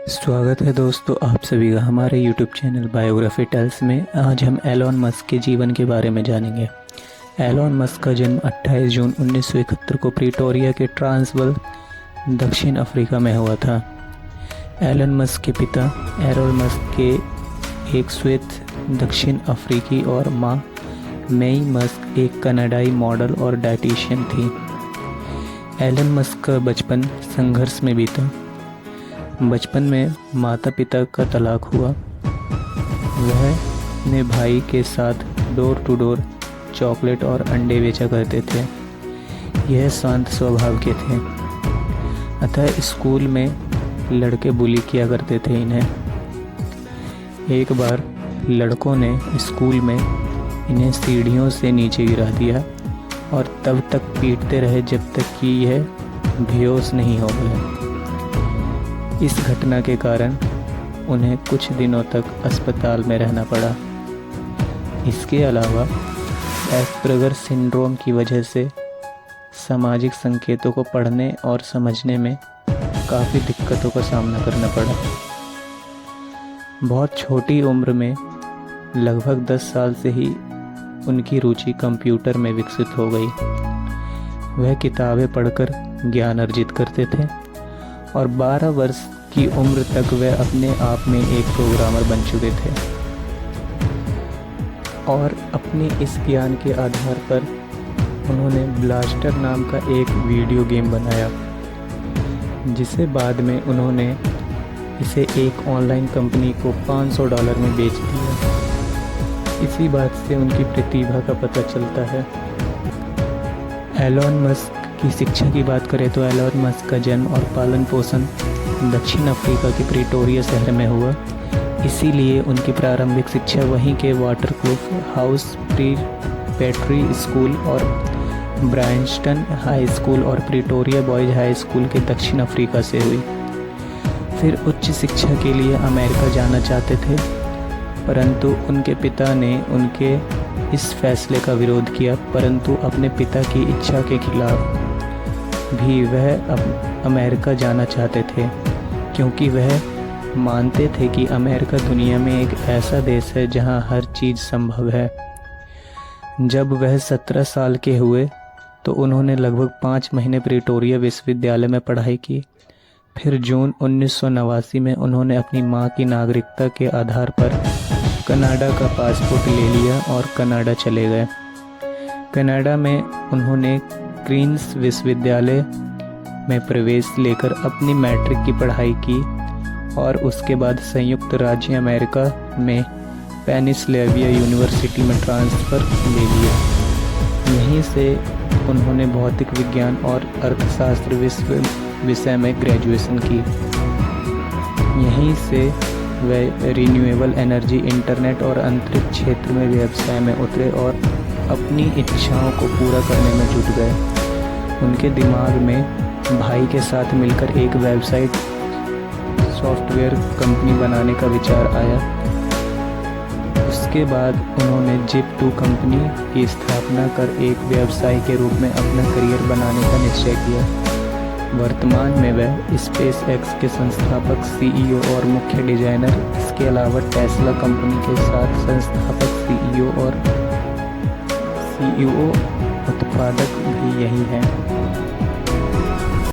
स्वागत है दोस्तों आप सभी का हमारे YouTube चैनल बायोग्राफी टेल्स में। आज हम एलोन मस्क के जीवन के बारे में जानेंगे। एलोन मस्क का जन्म 28 जून 1971 को प्रिटोरिया के ट्रांसवाल दक्षिण अफ्रीका में हुआ था। एलोन मस्क के पिता एरोल मस्क के एक श्वेत दक्षिण अफ्रीकी और मां मेई मस्क एक कनाडाई मॉडल और डायटीशियन थी। एलोन मस्क का बचपन संघर्ष में बीता। बचपन में माता पिता का तलाक हुआ। वह अपने भाई के साथ डोर टू डोर चॉकलेट और अंडे बेचा करते थे। यह शांत स्वभाव के थे, अतः स्कूल में लड़के बुली किया करते थे इन्हें। एक बार लड़कों ने स्कूल में इन्हें सीढ़ियों से नीचे गिरा दिया और तब तक पीटते रहे जब तक कि यह बेहोश नहीं हो गए। इस घटना के कारण उन्हें कुछ दिनों तक अस्पताल में रहना पड़ा। इसके अलावा एस्पर्गर सिंड्रोम की वजह से सामाजिक संकेतों को पढ़ने और समझने में काफ़ी दिक्कतों का सामना करना पड़ा। बहुत छोटी उम्र में लगभग 10 साल से ही उनकी रुचि कंप्यूटर में विकसित हो गई। वह किताबें पढ़कर ज्ञान अर्जित करते थे और 12 वर्ष की उम्र तक वह अपने आप में एक प्रोग्रामर बन चुके थे और अपने इस ज्ञान के आधार पर उन्होंने ब्लास्टर नाम का एक वीडियो गेम बनाया, जिसे बाद में उन्होंने इसे एक ऑनलाइन कंपनी को $500 में बेच दिया। इसी बात से उनकी प्रतिभा का पता चलता है। एलोन मस्क की शिक्षा की बात करें तो एलोन मस्क का जन्म और पालन पोषण दक्षिण अफ्रीका के प्रिटोरिया शहर में हुआ। इसीलिए उनकी प्रारंभिक शिक्षा वहीं के वाटरक्लिफ हाउस प्रीपेटरी स्कूल और ब्रायंस्टन हाई स्कूल और प्रिटोरिया बॉयज हाई स्कूल के दक्षिण अफ्रीका से हुई। फिर उच्च शिक्षा के लिए अमेरिका जाना चाहते थे, परंतु उनके पिता ने उनके इस फैसले का विरोध किया। परंतु अपने पिता की इच्छा के खिलाफ भी वह अमेरिका जाना चाहते थे, क्योंकि वह मानते थे कि अमेरिका दुनिया में एक ऐसा देश है जहां हर चीज़ संभव है। जब वह 17 साल के हुए तो उन्होंने लगभग 5 महीने प्रिटोरिया विश्वविद्यालय में पढ़ाई की। फिर जून 1989 में उन्होंने अपनी मां की नागरिकता के आधार पर कनाडा का पासपोर्ट ले लिया और कनाडा चले गए। कनाडा में उन्होंने क्वींस विश्वविद्यालय में प्रवेश लेकर अपनी मैट्रिक की पढ़ाई की और उसके बाद संयुक्त राज्य अमेरिका में पेनिसिल्वेनिया यूनिवर्सिटी में ट्रांसफ़र ले लिया। यहीं से उन्होंने भौतिक विज्ञान और अर्थशास्त्र विषय में ग्रेजुएशन की। यहीं से वे रिन्यूएबल एनर्जी, इंटरनेट और अंतरिक्ष क्षेत्र में व्यवसाय में उतरे और अपनी इच्छाओं को पूरा करने में जुट गए। उनके दिमाग में भाई के साथ मिलकर एक वेबसाइट सॉफ्टवेयर कंपनी बनाने का विचार आया। उसके बाद उन्होंने जिप2 कंपनी की स्थापना कर एक व्यवसायी के रूप में अपना करियर बनाने का निश्चय किया। वर्तमान में वह स्पेस एक्स के संस्थापक, CEO और मुख्य डिजाइनर। इसके अलावा टेस्ला कंपनी के साथ संस्थापक, CEO और CEO उत्पादक भी यही हैं।